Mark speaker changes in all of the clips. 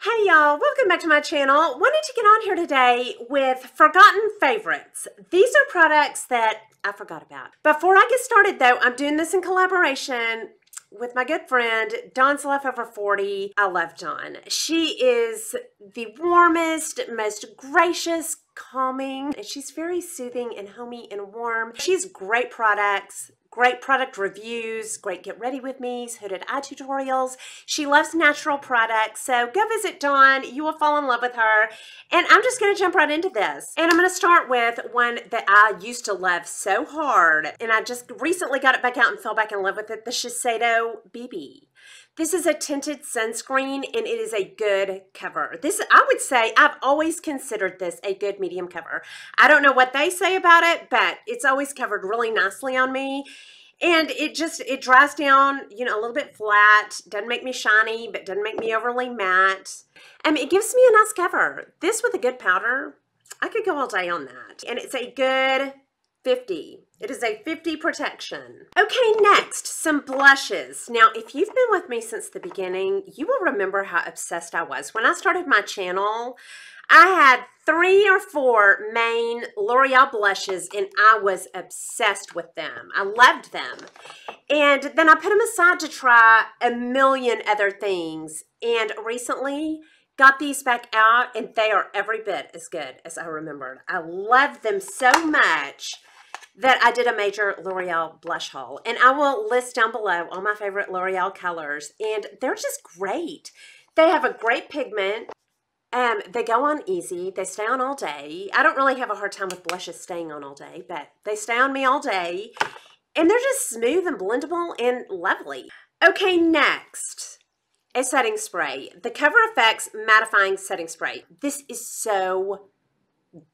Speaker 1: Hey y'all, welcome back to my channel. Wanted to get on here today with forgotten favorites. These are products that I forgot about. Before I get started though, I'm doing this in collaboration with my good friend, Dawn'sLifeOver40. I love Dawn. She is the warmest, most gracious, calming, and she's very soothing and homey and warm. She has great products, great product reviews, great get ready with me's, hooded eye tutorials. She loves natural products, so go visit Dawn. You will fall in love with her. And I'm just going to jump right into this. And I'm going to start with one that I used to love so hard, and I just recently got it back out and fell back in love with it, the Shiseido BB. This is a tinted sunscreen, and it is a good cover. This, I would say, I've always considered this a good medium cover. I don't know what they say about it, but it's always covered really nicely on me. And it dries down, you know, a little bit flat. Doesn't make me shiny, but doesn't make me overly matte. It gives me a nice cover. This with a good powder, I could go all day on that. And it's a good 50. It is a 50 protection. Okay, next, some blushes. Now, if you've been with me since the beginning, you will remember how obsessed I was. When I started my channel, I had 3 or 4 main L'Oreal blushes, and I was obsessed with them. I loved them. And then I put them aside to try a million other things. And recently, got these back out, and they are every bit as good as I remembered. I love them so much that I did a major L'Oreal blush haul. And I will list down below all my favorite L'Oreal colors, and they're just great. They have a great pigment. They go on easy. They stay on all day. I don't really have a hard time with blushes staying on all day, but they stay on me all day. And they're just smooth and blendable and lovely. Okay, next, a setting spray. The Cover FX Mattifying Setting Spray. This is so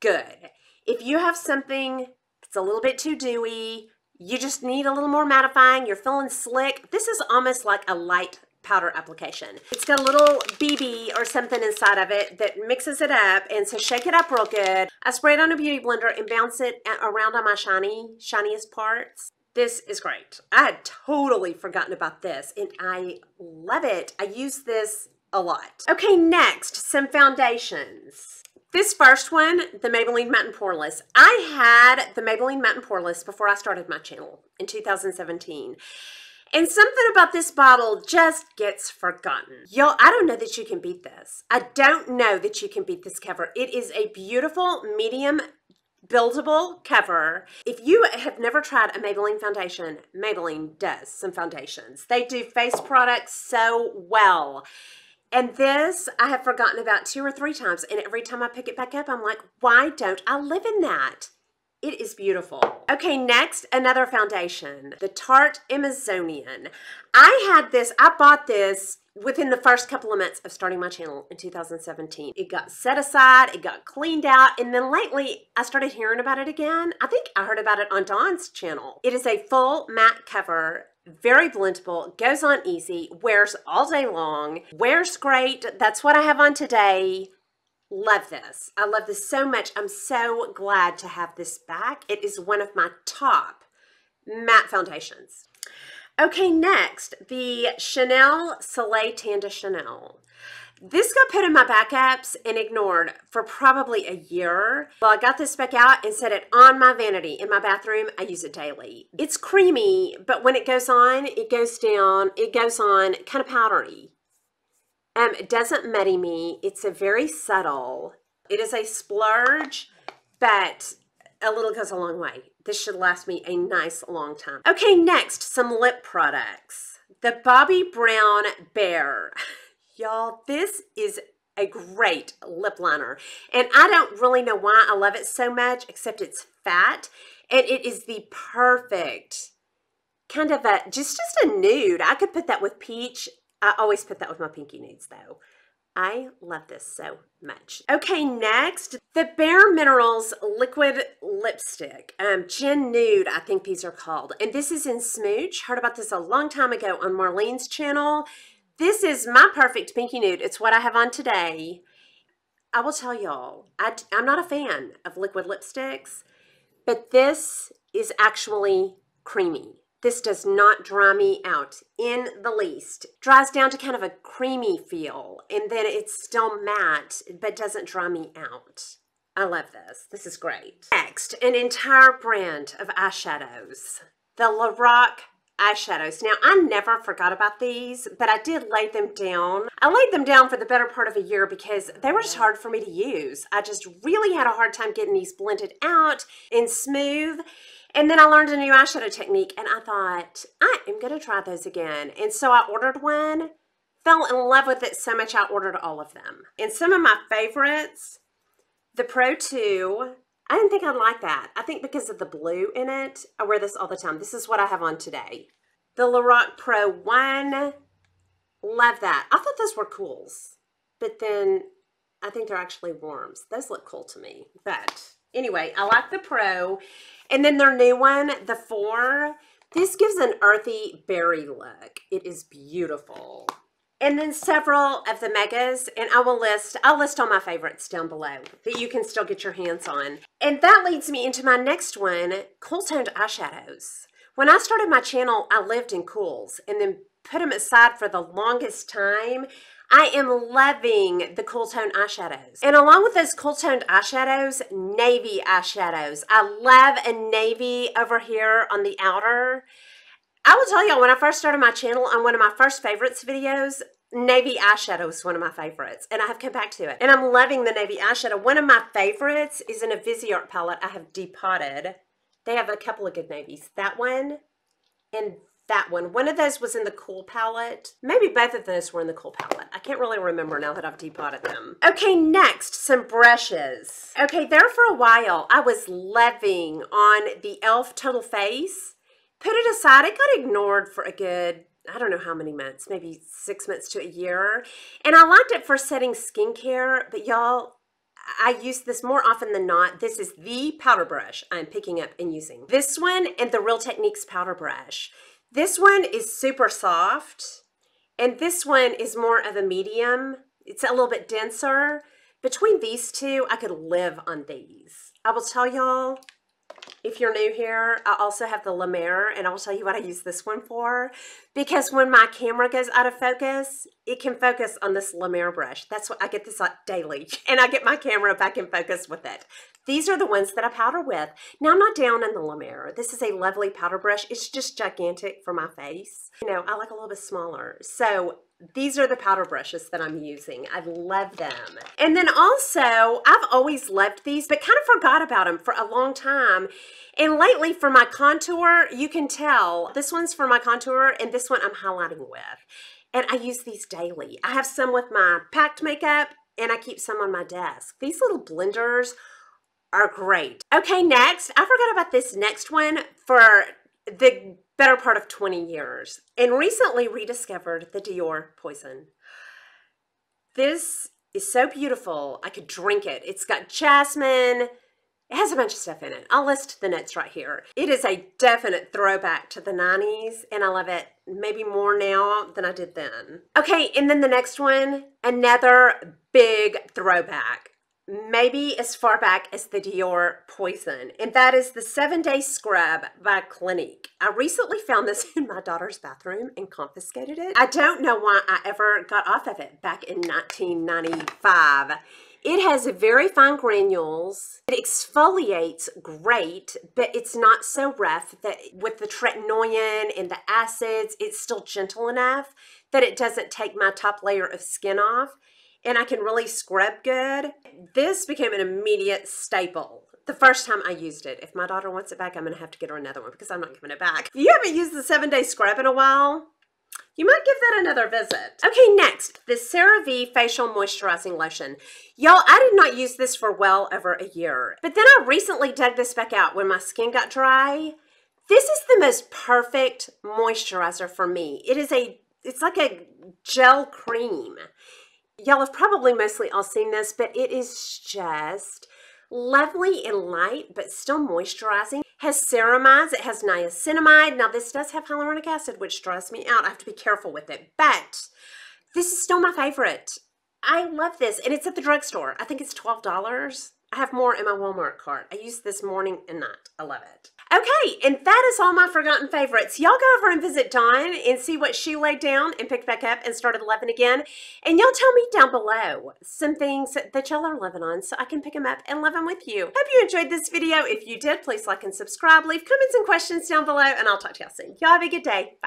Speaker 1: good. If you have something that's a little bit too dewy, you just need a little more mattifying, you're feeling slick, this is almost like a light powder application. It's got a little BB or something inside of it that mixes it up, and so shake it up real good. I spray it on a beauty blender and bounce it around on my shiniest parts. This is great. I had totally forgotten about this, and I love it. I use this a lot. Okay, next, some foundations. This first one, the Maybelline Matte and Poreless. I had the Maybelline Matte and Poreless before I started my channel in 2017. And something about this bottle just gets forgotten. Y'all, I don't know that you can beat this. I don't know that you can beat this cover. It is a beautiful, medium, buildable cover. If you have never tried a Maybelline foundation, Maybelline does some foundations. They do face products so well. And this, I have forgotten about 2 or 3 times, and every time I pick it back up, I'm like, why don't I live in that? It is beautiful. Okay, next, another foundation, the Tarte Amazonian. I bought this within the first couple of months of starting my channel in 2017. It got set aside, it got cleaned out, and then lately I started hearing about it again. I think I heard about it on Dawn's channel. It is a full matte cover, very blendable, goes on easy, wears all day long, wears great. That's what I have on today. Love this. I love this so much. I'm so glad to have this back. It is one of my top matte foundations. Okay, next, the Chanel Soleil Tan de Chanel. This got put in my backups and ignored for probably a year. Well, I got this back out and set it on my vanity in my bathroom. I use it daily. It's creamy, but when it goes on, it goes down, it goes on kind of powdery. It doesn't muddy me. It's a very subtle. It is a splurge, but a little goes a long way. This should last me a nice long time. Okay, next, some lip products. The Bobbi Brown Bear. Y'all, this is a great lip liner. And I don't really know why I love it so much, except it's fat. And it is the perfect kind of just a nude. I could put that with peach. I always put that with my pinky nudes though. I love this so much. Okay, next, the Bareminerals Liquid Lipstick. Gin Nude, I think these are called. And this is in Smooch. Heard about this a long time ago on Marlene's channel. This is my perfect pinky nude. It's what I have on today. I will tell y'all, I'm not a fan of liquid lipsticks, but this is actually creamy. This does not dry me out in the least. Dries down to kind of a creamy feel, and then it's still matte, but doesn't dry me out. I love this. This is great. Next, an entire brand of eyeshadows. The Lorac Eyeshadows. Now, I never forgot about these, but I did lay them down. I laid them down for the better part of a year because they were just hard for me to use. I just really had a hard time getting these blended out and smooth. And then I learned a new eyeshadow technique, and I thought, I am going to try those again. And so I ordered one, fell in love with it so much I ordered all of them. And some of my favorites, the Pro 2, I didn't think I'd like that. I think because of the blue in it, I wear this all the time. This is what I have on today. The Lorac Pro 1, love that. I thought those were cools, but then I think they're actually warms. Those look cool to me. But anyway, I like the Pro. And then their new one, the 4, this gives an earthy berry look. It is beautiful. And then several of the megas, and I'll list all my favorites down below that you can still get your hands on. And that leads me into my next one, cool toned eyeshadows. When I started my channel, I lived in cools and then put them aside for the longest time. I am loving the cool toned eyeshadows. And along with those cool toned eyeshadows, navy eyeshadows. I love a navy over here on the outer. I will tell y'all, when I first started my channel, on one of my first favorites videos, navy eyeshadow was one of my favorites, and I have come back to it. And I'm loving the navy eyeshadow. One of my favorites is in a Viseart palette I have depotted. They have a couple of good navies. That one and that one. One of those was in the Cool palette. Maybe both of those were in the Cool palette. I can't really remember now that I've depotted them. Okay, next, some brushes. Okay, there for a while, I was loving on the e.l.f. Total Face. Put it aside. It got ignored for a good, I don't know how many months, maybe 6 months to a year. And I liked it for setting skincare, but y'all, I use this more often than not. This is the powder brush I'm picking up and using. This one and the Real Techniques powder brush. This one is super soft, and this one is more of a medium. It's a little bit denser. Between these two, I could live on these. I will tell y'all, if you're new here, I also have the La Mer, and I will tell you what I use this one for. Because when my camera goes out of focus, it can focus on this La Mer brush. That's what I get this daily, and I get my camera back in focus with it. These are the ones that I powder with. Now, I'm not down in the La Mer. This is a lovely powder brush. It's just gigantic for my face. You know, I like a little bit smaller. So these are the powder brushes that I'm using. I love them. And then also, I've always loved these, but kind of forgot about them for a long time. And lately for my contour, you can tell this one's for my contour and this one I'm highlighting with. And I use these daily. I have some with my packed makeup and I keep some on my desk. These little blenders are great. Okay, next, I forgot about this next one for the better part of 20 years and recently rediscovered the Dior Poison. This is so beautiful. I could drink it. It's got jasmine. It has a bunch of stuff in it. I'll list the notes right here. It is a definite throwback to the 90s, and I love it maybe more now than I did then. Okay, and then the next one, another big throwback. Maybe as far back as the Dior Poison, and that is the 7-Day Scrub by Clinique. I recently found this in my daughter's bathroom and confiscated it. I don't know why I ever got off of it back in 1995. It has very fine granules. It exfoliates great, but it's not so rough that with the tretinoin and the acids, it's still gentle enough that it doesn't take my top layer of skin off. And I can really scrub good. This became an immediate staple the first time I used it. If my daughter wants it back, I'm gonna have to get her another one because I'm not giving it back. If you haven't used the 7-Day Scrub in a while, you might give that another visit. Okay, next, the Cerave Facial Moisturizing Lotion. Y'all, I did not use this for well over a year, but then I recently dug this back out when my skin got dry. This is the most perfect moisturizer for me. It's like a gel cream. Y'all have probably mostly all seen this, but it is just lovely and light, but still moisturizing. Has ceramides, it has niacinamide. Now this does have hyaluronic acid, which dries me out. I have to be careful with it, but this is still my favorite. I love this, and it's at the drugstore. I think it's $12. I have more in my Walmart cart. I used this morning and night. I love it. Okay, and that is all my forgotten favorites. Y'all go over and visit Dawn and see what she laid down and picked back up and started loving again. And y'all tell me down below some things that y'all are loving on so I can pick them up and love them with you. Hope you enjoyed this video. If you did, please like and subscribe. Leave comments and questions down below, and I'll talk to y'all soon. Y'all have a good day. Bye.